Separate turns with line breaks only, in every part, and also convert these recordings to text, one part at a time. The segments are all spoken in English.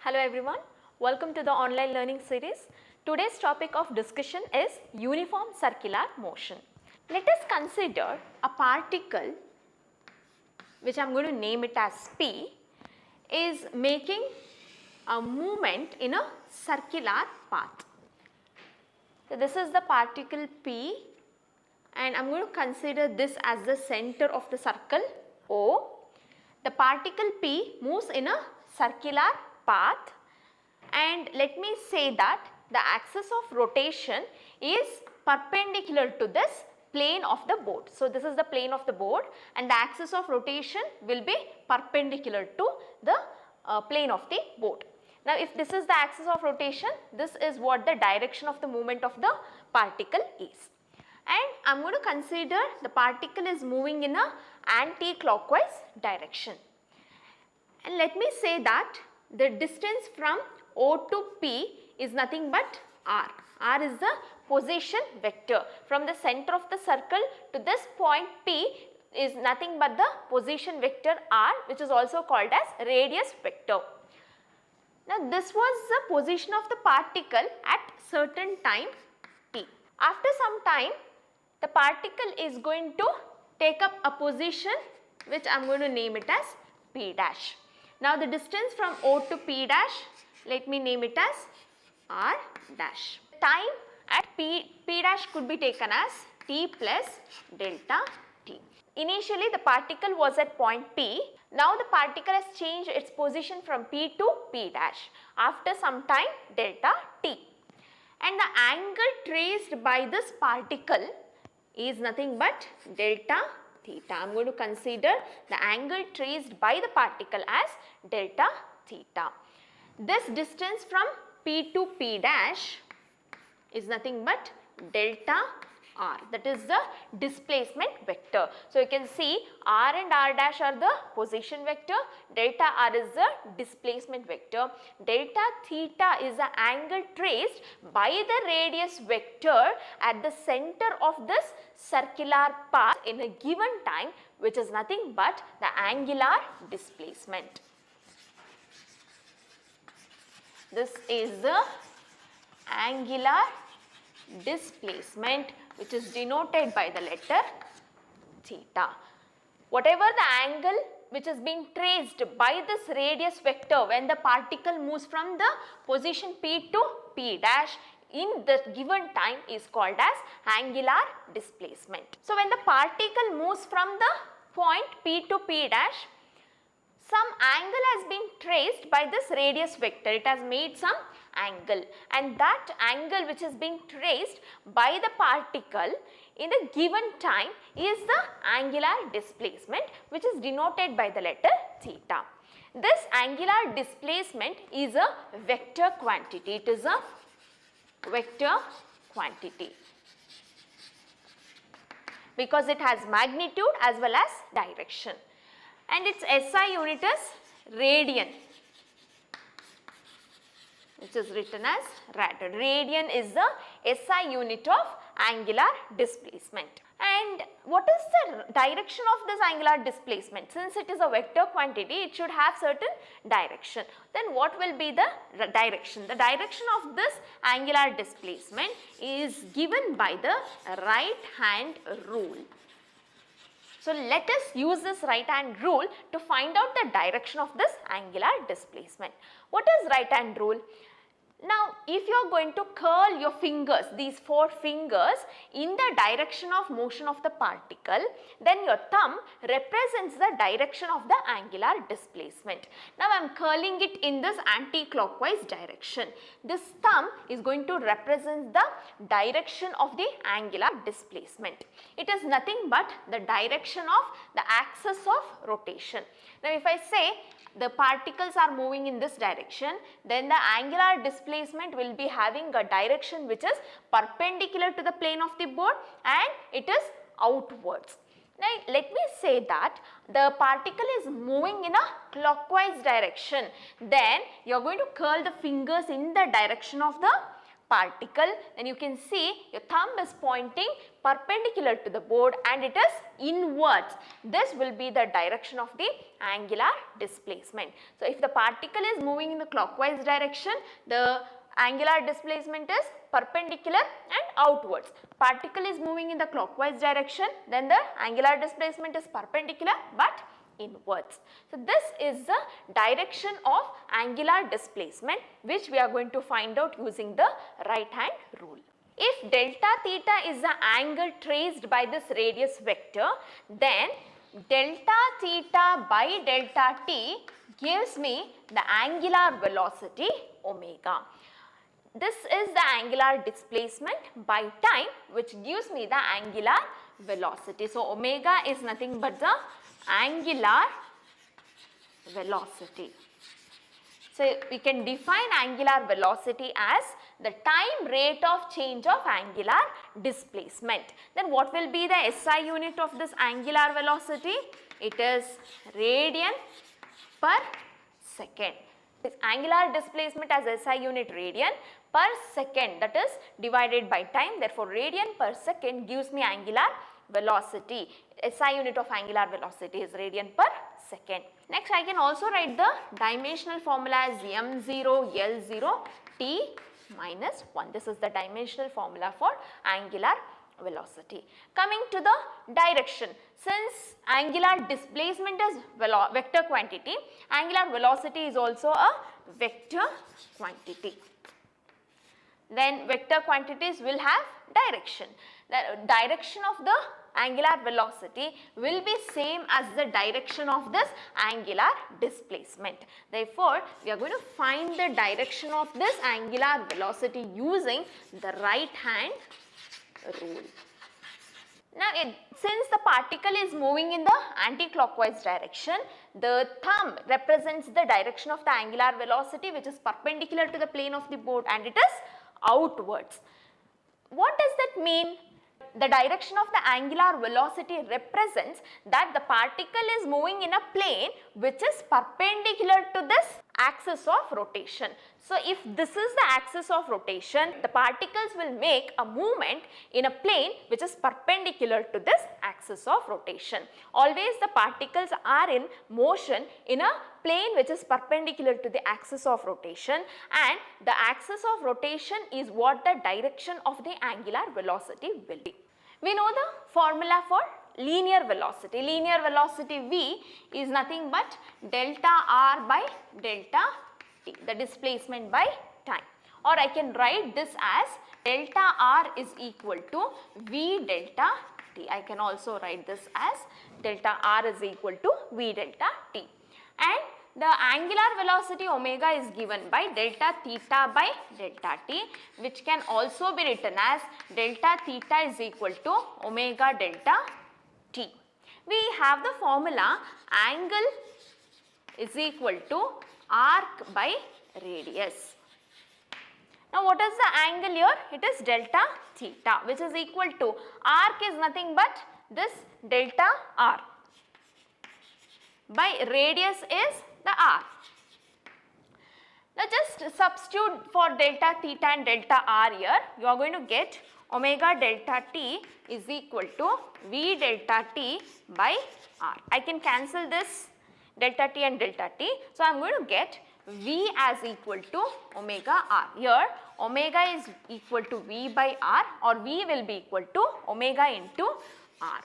Hello everyone, welcome to the online learning series. Today's topic of discussion is uniform circular motion. Let us consider a particle which I am going to name it as P is making a movement in a circular path. So, this is the particle P and I am going to consider this as the center of the circle O. The particle P moves in a circular path and let me say that the axis of rotation is perpendicular to this plane of the board. So, this is the plane of the board and the axis of rotation will be perpendicular to the plane of the board. Now, if this is the axis of rotation, this is what the direction of the movement of the particle is. And I am going to consider the particle is moving in a anti-clockwise direction. And let me say that the distance from O to P is nothing but R. R is the position vector. From the center of the circle to this point P is nothing but the position vector R, which is also called as radius vector. Now, this was the position of the particle at certain time T. After some time, the particle is going to take up a position which I am going to name it as P dash. Now, the distance from O to P dash, let me name it as R dash. Time at P dash could be taken as T plus delta T. Initially, the particle was at point P. Now, the particle has changed its position from P to P dash after some time delta T. And the angle traced by this particle is nothing but delta theta. I am going to consider the angle traced by the particle as delta theta. This distance from P to P dash is nothing but delta R, that is the displacement vector. So, you can see R and R dash are the position vector, delta R is the displacement vector, delta theta is the angle traced by the radius vector at the center of this circular path in a given time, which is nothing but the angular displacement. This is the angular displacement, which is denoted by the letter theta. Whatever the angle which is being traced by this radius vector when the particle moves from the position P to P dash in the given time is called as angular displacement. So, when the particle moves from the point P to P dash, some angle has been traced by this radius vector. It has made some angle, and that angle which is being traced by the particle in the given time is the angular displacement, which is denoted by the letter theta. This angular displacement is a vector quantity. It is a vector quantity because it has magnitude as well as direction. And its SI unit is radian, which is written as rad. Radian is the SI unit of angular displacement. And what is the direction of this angular displacement? Since it is a vector quantity, it should have certain direction. Then what will be the direction? The direction of this angular displacement is given by the right hand rule. So, let us use this right hand rule to find out the direction of this angular displacement. What is right hand rule? Now, if you are going to curl your fingers, these 4 fingers in the direction of motion of the particle, then your thumb represents the direction of the angular displacement. Now, I am curling it in this anti-clockwise direction. This thumb is going to represent the direction of the angular displacement. It is nothing but the direction of the axis of rotation. Now, if I say the particles are moving in this direction, then the angular displacement will be having a direction which is perpendicular to the plane of the board and it is outwards. Now, let me say that the particle is moving in a clockwise direction, then you are going to curl the fingers in the direction of the particle, then you can see your thumb is pointing perpendicular to the board and it is inwards. This will be the direction of the angular displacement. So, if the particle is moving in the clockwise direction, the angular displacement is perpendicular and outwards. Particle is moving in the clockwise direction, then the angular displacement is perpendicular but inwards. So, this is the direction of angular displacement which we are going to find out using the right hand rule. If delta theta is the angle traced by this radius vector, then delta theta by delta t gives me the angular velocity omega. This is the angular displacement by time which gives me the angular velocity. So, omega is nothing but the angular velocity. So, we can define angular velocity as the time rate of change of angular displacement. Then what will be the SI unit of this angular velocity? It is radian per second. This angular displacement as SI unit radian per second, that is divided by time. Therefore, radian per second gives me angular velocity. SI unit of angular velocity is radian per second. Next, I can also write the dimensional formula as m0 L0 t minus 1. This is the dimensional formula for angular velocity. Coming to the direction, since angular displacement is vector quantity, angular velocity is also a vector quantity. Then vector quantities will have direction. The direction of the angular velocity will be same as the direction of this angular displacement. Therefore, we are going to find the direction of this angular velocity using the right hand rule. Now, since the particle is moving in the anti-clockwise direction, the thumb represents the direction of the angular velocity which is perpendicular to the plane of the board and it is outwards. What does that mean? The direction of the angular velocity represents that the particle is moving in a plane which is perpendicular to this axis of rotation. So, if this is the axis of rotation, the particles will make a movement in a plane which is perpendicular to this axis of rotation. Always the particles are in motion in a plane which is perpendicular to the axis of rotation, and the axis of rotation is what the direction of the angular velocity will be. We know the formula for linear velocity. Linear velocity V is nothing but delta R by delta t, the displacement by time. Or I can write this as delta R is equal to V delta t. I can also write this as delta R is equal to V delta t. And the angular velocity omega is given by delta theta by delta t, which can also be written as delta theta is equal to omega delta t. We have the formula angle is equal to arc by radius. Now, what is the angle here? It is delta theta, which is equal to arc is nothing but this delta r by radius is the r. Now, just substitute for delta theta and delta r here. You are going to get omega delta t is equal to V delta t by r. I can cancel this delta t and delta t. So, I am going to get V as equal to omega r. Here omega is equal to V by r, or V will be equal to omega into r.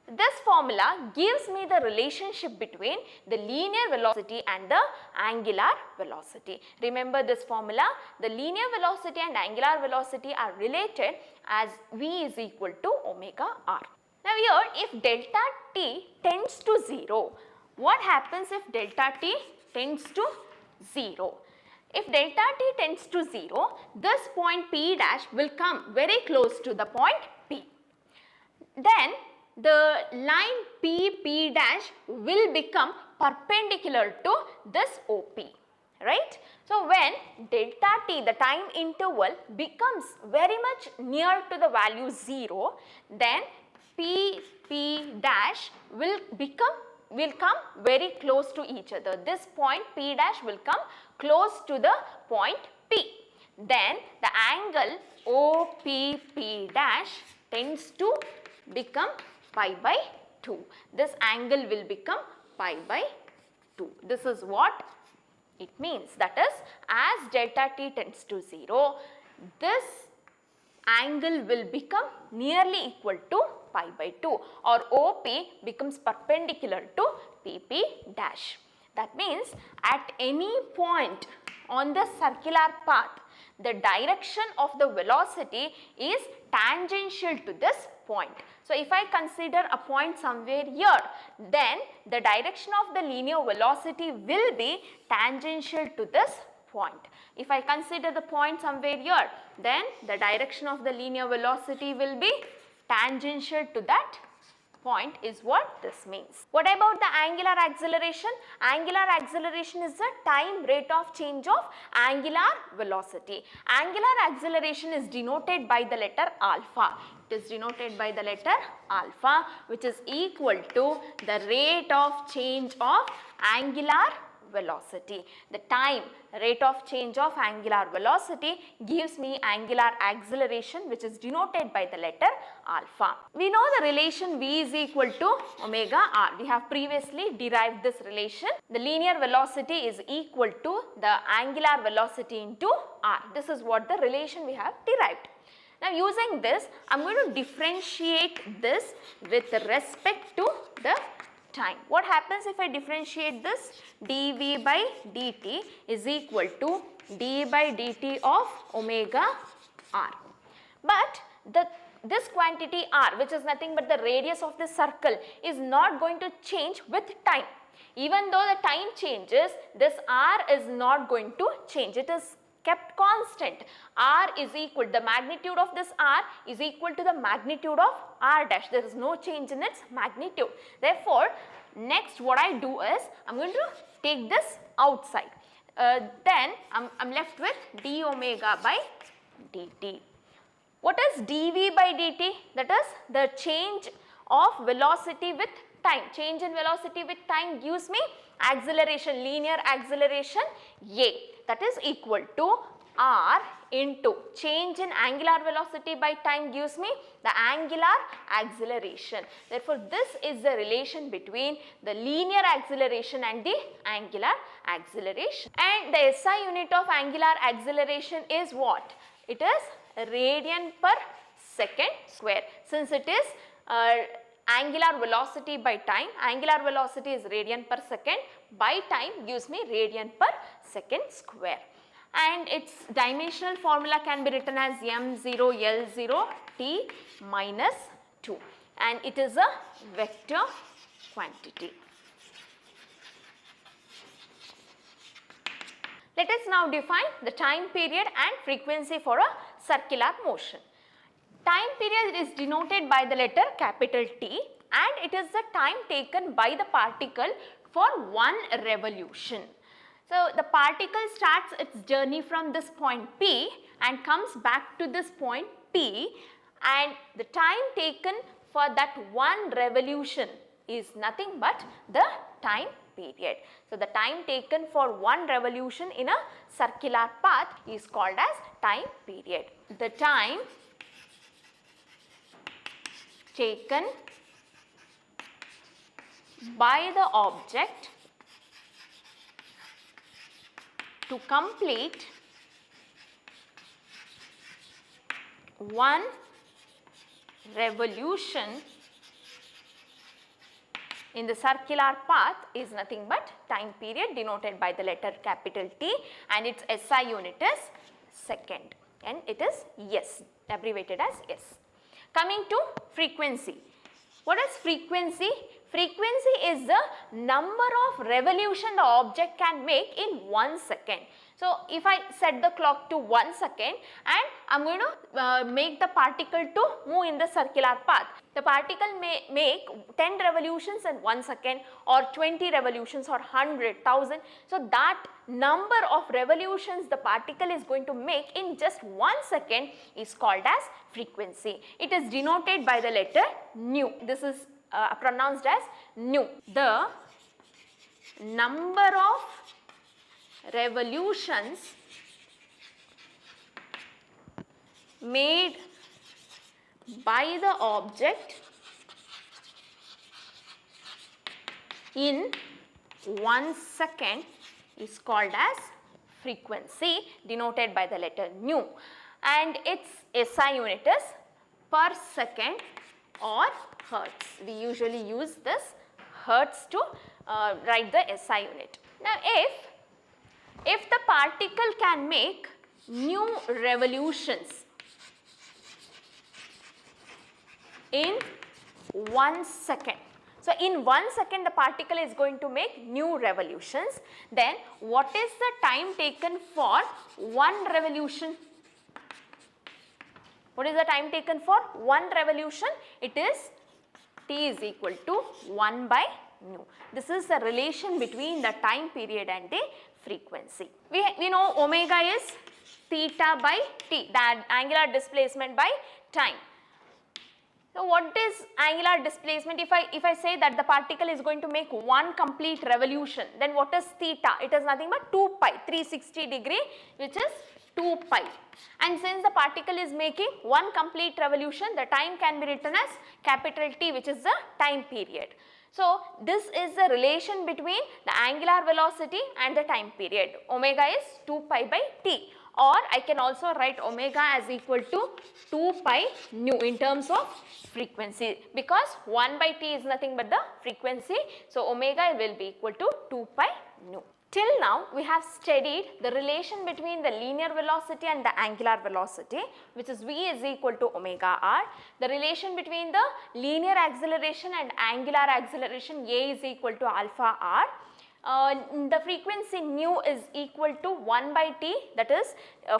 This formula gives me the relationship between the linear velocity and the angular velocity. Remember this formula, the linear velocity and angular velocity are related as V is equal to omega r. Now, here if delta t tends to 0, what happens if delta t tends to 0? If delta t tends to 0, this point P dash will come very close to the point P. Then the line P dash will become perpendicular to this OP, right? So, when delta t, the time interval, becomes very much near to the value 0, then P dash will come very close to each other. This point P dash will come close to the point P. then the angle OPP dash tends to become pi by 2. This angle will become pi by 2. This is what it means. That is, as delta t tends to 0, this angle will become nearly equal to pi by 2, or OP becomes perpendicular to PP dash. That means at any point on the circular path, the direction of the velocity is tangential to this point. So, if I consider a point somewhere here, then the direction of the linear velocity will be tangential to this point. If I consider the point somewhere here, then the direction of the linear velocity will be tangential to that point is what this means. What about the angular acceleration? Angular acceleration is the time rate of change of angular velocity. Angular acceleration is denoted by the letter alpha. It is denoted by the letter alpha, which is equal to the rate of change of angular velocity. The time rate of change of angular velocity gives me angular acceleration, which is denoted by the letter alpha. We know the relation V is equal to omega r. We have previously derived this relation. The linear velocity is equal to the angular velocity into r. This is what the relation we have derived. Now, using this, I am going to differentiate this with respect to the time. What happens if I differentiate this? dV by dt is equal to d by dt of omega r. But this quantity r, which is nothing but the radius of the circle, is not going to change with time. Even though the time changes, this r is not going to change. It is kept constant. R is equal, the magnitude of this r is equal to the magnitude of r dash. There is no change in its magnitude. Therefore, next what I do is, I am going to take this outside. Then I am left with d omega by dt. What is dV by dt? That is the change of velocity with time. Change in velocity with time gives me acceleration, linear acceleration A. That is equal to r into change in angular velocity by time gives me the angular acceleration. Therefore, this is the relation between the linear acceleration and the angular acceleration. And the SI unit of angular acceleration is what? It is radian per second square. Since it is angular velocity by time, angular velocity is radian per second, by time gives me radian per second square. And its dimensional formula can be written as m0 L0 t minus 2, and it is a vector quantity. Let us now define the time period and frequency for a circular motion. Time period is denoted by the letter capital T, and it is the time taken by the particle for one revolution. So, the particle starts its journey from this point P and comes back to this point P, and the time taken for that one revolution is nothing but the time period. So, the time taken for one revolution in a circular path is called as time period. The time taken by the object to complete one revolution in the circular path is nothing but time period, denoted by the letter capital T, and its SI unit is second, and it is S, abbreviated as S. Coming to frequency. What is frequency? Frequency is the number of revolution the object can make in 1 second. So, if I set the clock to 1 second and I am going to make the particle to move in the circular path, the particle may make 10 revolutions in 1 second, or 20 revolutions, or 100, 1000. So, that number of revolutions the particle is going to make in just 1 second is called as frequency. It is denoted by the letter nu. This is pronounced as nu. The number of revolutions made by the object in 1 second is called as frequency, denoted by the letter nu, and its SI unit is per second or hertz. We usually use this hertz to write the SI unit. Now, if the particle can make new revolutions in 1 second. So, in 1 second the particle is going to make new revolutions, then what is the time taken for one revolution? What is the time taken for one revolution? It is T is equal to 1 by nu. This is the relation between the time period and the frequency. We know omega is theta by T, that angular displacement by time. So, what is angular displacement? If I say that the particle is going to make one complete revolution, then what is theta? It is nothing but 2 pi, 360 degree, which is 2 pi. And since the particle is making one complete revolution, the time can be written as capital T, which is the time period. So, this is the relation between the angular velocity and the time period. Omega is 2 pi by T, or I can also write omega as equal to 2 pi nu in terms of frequency, because 1 by T is nothing but the frequency. So, omega will be equal to 2 pi nu. Till now we have studied the relation between the linear velocity and the angular velocity, which is V is equal to omega r. The relation between the linear acceleration and angular acceleration, A is equal to alpha r. The frequency nu is equal to 1 by T, that is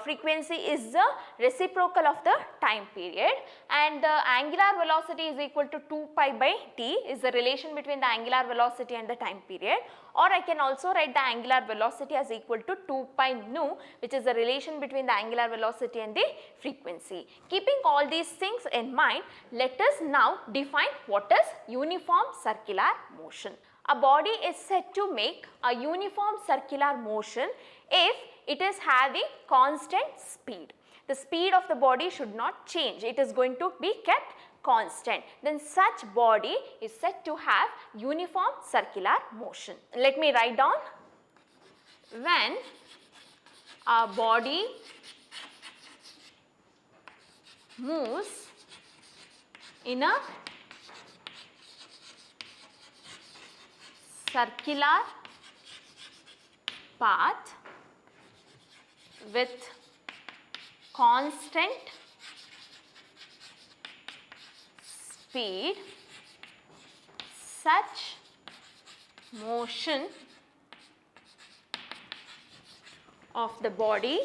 frequency is the reciprocal of the time period, and the angular velocity is equal to 2 pi by T is the relation between the angular velocity and the time period, or I can also write the angular velocity as equal to 2 pi nu, which is the relation between the angular velocity and the frequency. Keeping all these things in mind, let us now define what is uniform circular motion. A body is said to make a uniform circular motion if it is having constant speed. The speed of the body should not change, it is going to be kept constant. Then such body is said to have uniform circular motion. Let me write down. When a body moves in a circular path with constant speed, such motion of the body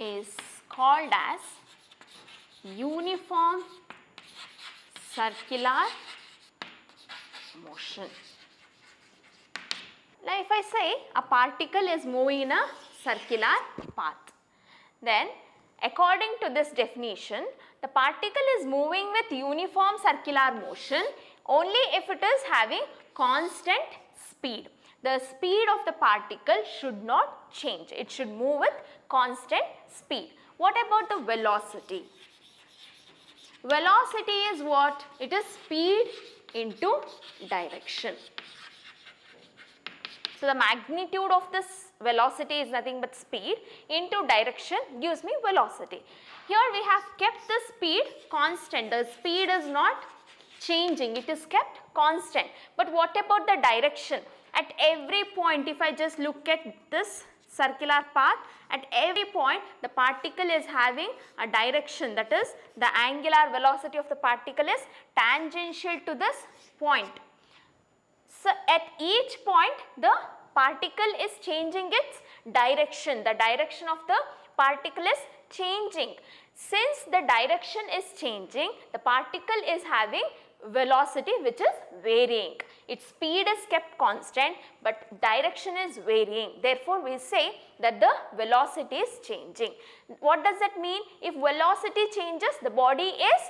is called as uniform circular motion. Now, if I say a particle is moving in a circular path, then according to this definition, the particle is moving with uniform circular motion only if it is having constant speed. The speed of the particle should not change, it should move with constant speed. What about the velocity? Velocity is what? It is speed into direction. So, the magnitude of this velocity is nothing but speed into direction gives me velocity. Here we have kept the speed constant, the speed is not changing, it is kept constant. But what about the direction? At every point, if I just look at this circular path, at every point the particle is having a direction, that is the angular velocity of the particle is tangential to this point. So, at each point the particle is changing its direction, the direction of the particle is changing. Since the direction is changing, the particle is having velocity which is varying. Its speed is kept constant but direction is varying. Therefore, we say that the velocity is changing. What does that mean? If velocity changes, the body is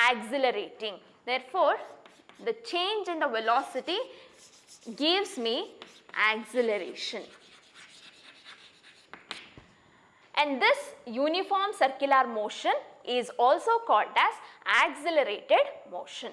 accelerating. Therefore, the change in the velocity gives me acceleration. and this uniform circular motion is also called as accelerated motion.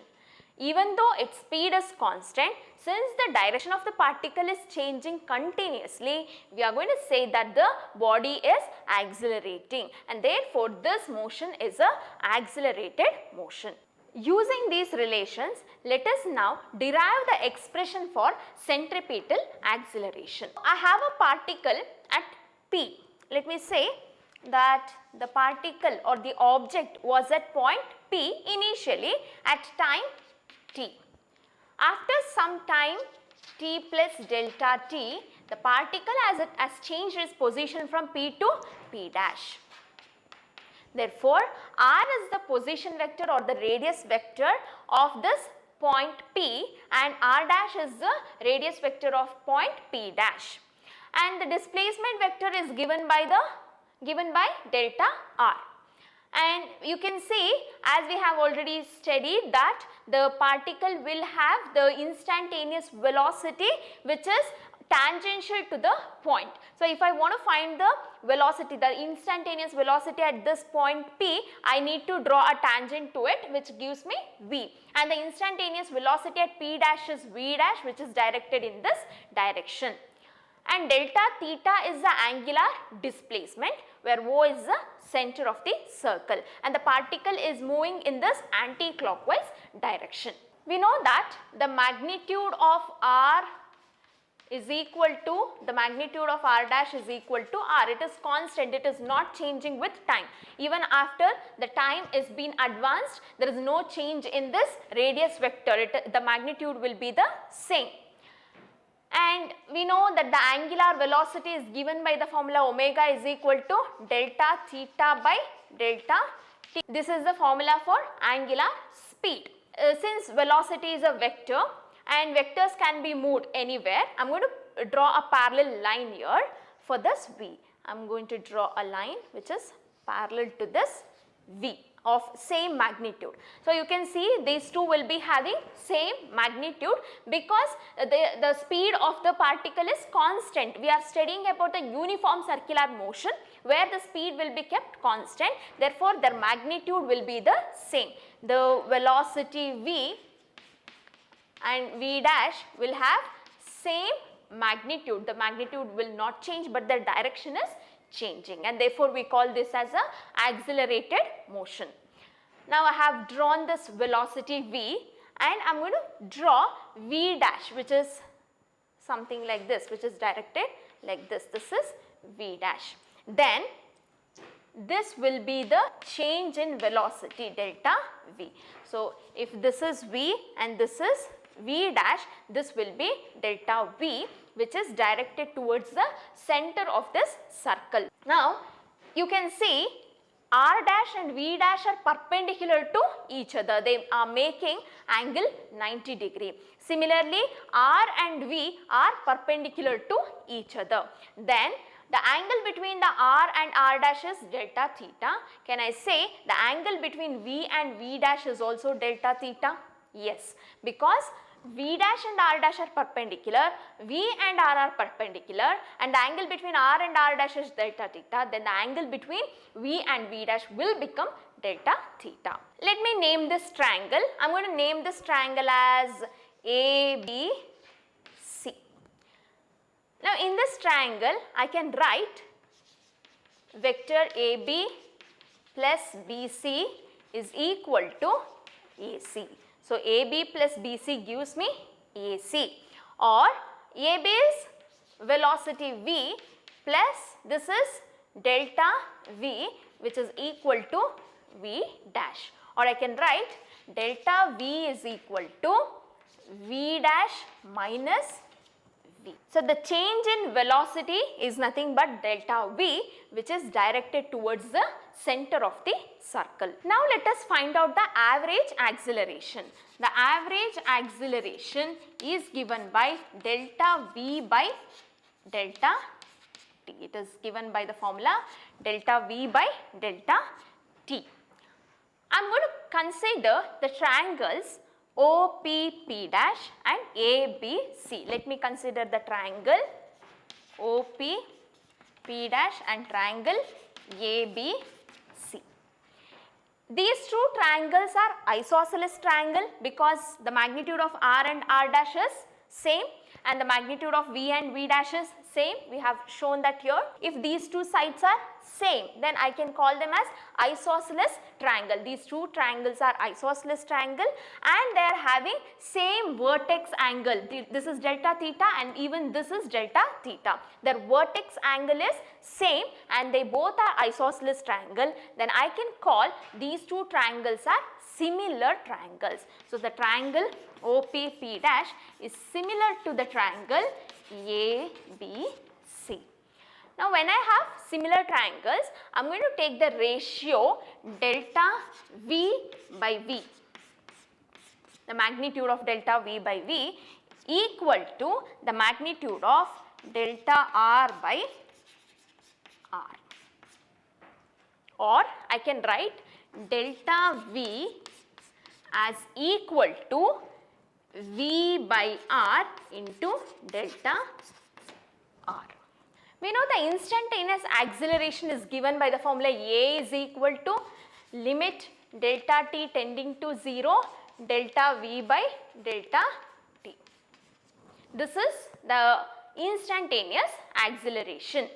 Even though its speed is constant, since the direction of the particle is changing continuously, we are going to say that the body is accelerating, and therefore this motion is a accelerated motion. Using these relations, let us now derive the expression for centripetal acceleration. I have a particle at P. Let me say that the particle or the object was at point P initially at time t. After some time t plus delta t, the particle has changed its position from P to P dash. Therefore, r is the position vector or the radius vector of this point P, and r dash is the radius vector of point P dash, and the displacement vector is given by delta r. And you can see, as we have already studied, that the particle will have the instantaneous velocity which is tangential to the point. So, if I want to find the velocity, the instantaneous velocity at this point P, I need to draw a tangent to it which gives me v, and the instantaneous velocity at P dash is v dash, which is directed in this direction. And delta theta is the angular displacement, where O is the center of the circle, and the particle is moving in this anti-clockwise direction. We know that the magnitude of r is equal to, the magnitude of r dash is equal to r. It is constant, it is not changing with time. Even after the time is being advanced, there is no change in this radius vector, the magnitude will be the same. And we know that the angular velocity is given by the formula omega is equal to delta theta by delta t. This is the formula for angular speed. Since velocity is a vector and vectors can be moved anywhere, I am going to draw a parallel line here for this v. I am going to draw a line which is parallel to this v of same magnitude. So, you can see these two will be having same magnitude because the speed of the particle is constant. We are studying about the uniform circular motion where the speed will be kept constant, therefore, their magnitude will be the same. The velocity v and v dash will have same magnitude. The magnitude will not change, but the direction is changing, and therefore we call this as a accelerated motion. Now I have drawn this velocity v, and I am going to draw v dash, which is something like this, which is directed like this. This is v dash. Then this will be the change in velocity delta v. So if this is v and this is v dash, this will be delta v, which is directed towards the center of this circle. Now you can see r dash and v dash are perpendicular to each other. They are making angle 90 degree. Similarly, r and v are perpendicular to each other. Then the angle between the r and r dash is delta theta. Can I say the angle between v and v dash is also delta theta? Yes, because v dash and r dash are perpendicular, v and r are perpendicular, and the angle between r and r dash is delta theta, then the angle between v and v dash will become delta theta. Let me name this triangle. I am going to name this triangle as ABC. Now in this triangle I can write vector AB plus BC is equal to AC. So AB plus BC gives me AC, or AB's velocity v plus this is delta v, which is equal to v dash, or I can write delta v is equal to v dash minus v. So the change in velocity is nothing but delta v, which is directed towards the center of the circle. Now let us find out the average acceleration. The average acceleration is given by delta v by delta t. It is given by the formula delta v by delta t. I am going to consider the triangles OPP dash and ABC. Let me consider the triangle OPP dash and triangle ABC. These two triangles are isosceles triangle because the magnitude of R and R dash is same and the magnitude of V and V dash is same. We have shown that here. If these two sides are same, then I can call them as isosceles triangle. These two triangles are isosceles triangle and they are having same vertex angle. This is delta theta and even this is delta theta. Their vertex angle is same and they both are isosceles triangle. Then I can call these two triangles are similar triangles. So the triangle OPP dash is similar to the triangle ABC. Now when I have similar triangles, I am going to take the ratio delta V by V. The magnitude of delta V by V equal to the magnitude of delta R by R. Or I can write delta V as equal to V by R into delta R. We know the instantaneous acceleration is given by the formula A is equal to limit delta t tending to 0 delta V by delta t. This is the instantaneous acceleration.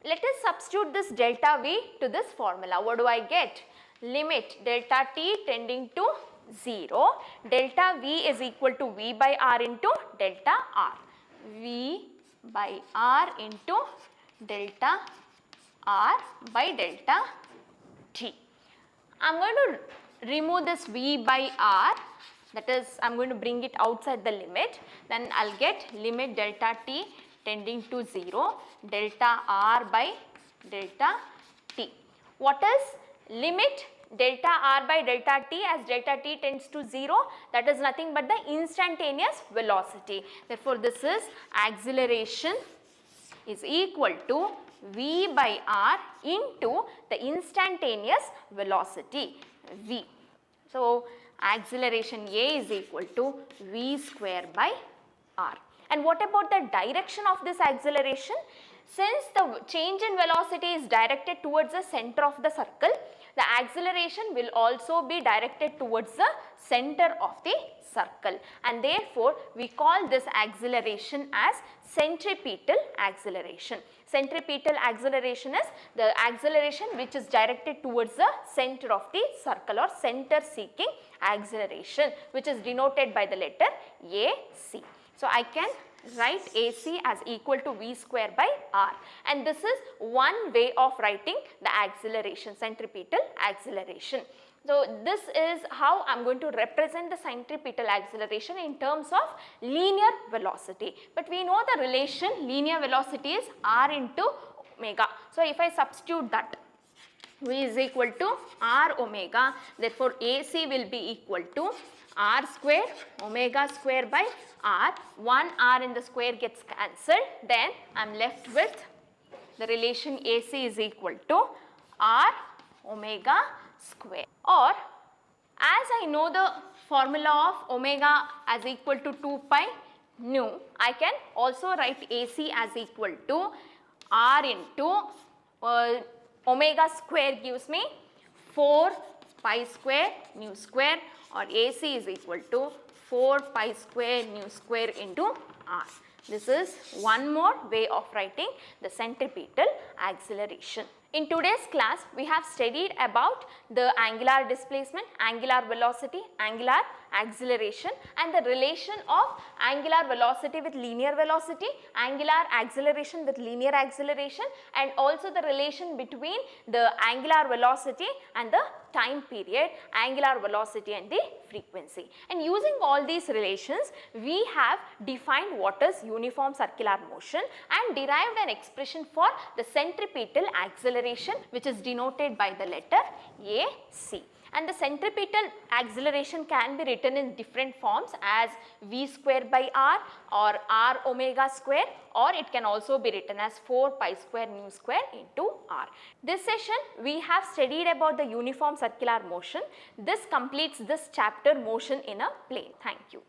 Let us substitute this delta V to this formula. What do I get? Limit delta t tending to 0, delta V is equal to V by R into delta R. V by R into delta R by delta t. I am going to remove this V by R, that is I am going to bring it outside the limit, then I will get limit delta t tending to 0 delta R by delta t. What is limit delta R by delta t as delta t tends to 0? That is nothing but the instantaneous velocity. Therefore, this is acceleration is equal to V by R into the instantaneous velocity V. So, acceleration A is equal to V square by R. And what about the direction of this acceleration? Since the change in velocity is directed towards the center of the circle, the acceleration will also be directed towards the center of the circle, and therefore we call this acceleration as centripetal acceleration. Centripetal acceleration is the acceleration which is directed towards the center of the circle or center seeking acceleration, which is denoted by the letter AC. So I can write AC as equal to V square by R, and this is one way of writing the acceleration, centripetal acceleration. So this is how I am going to represent the centripetal acceleration in terms of linear velocity. But we know the relation linear velocity is R into omega. So if I substitute that, V is equal to R omega, therefore AC will be equal to R square omega square by R. 1 R in the square gets cancelled, then I am left with the relation AC is equal to R omega square. Or as I know the formula of omega as equal to 2 pi nu, I can also write AC as equal to R into omega square gives me 4 pi square nu square, or AC is equal to 4 pi square nu square into R. This is one more way of writing the centripetal acceleration. In today's class, we have studied about the angular displacement, angular velocity, angular acceleration, and the relation of angular velocity with linear velocity, angular acceleration with linear acceleration, and also the relation between the angular velocity and the time period, angular velocity and the frequency. And using all these relations, we have defined what is uniform circular motion and derived an expression for the centripetal acceleration, which is denoted by the letter AC. And the centripetal acceleration can be written in different forms as V square by R or R omega square, or it can also be written as 4 pi square nu square into R. This session we have studied about the uniform circular motion. This completes this chapter, motion in a plane. Thank you.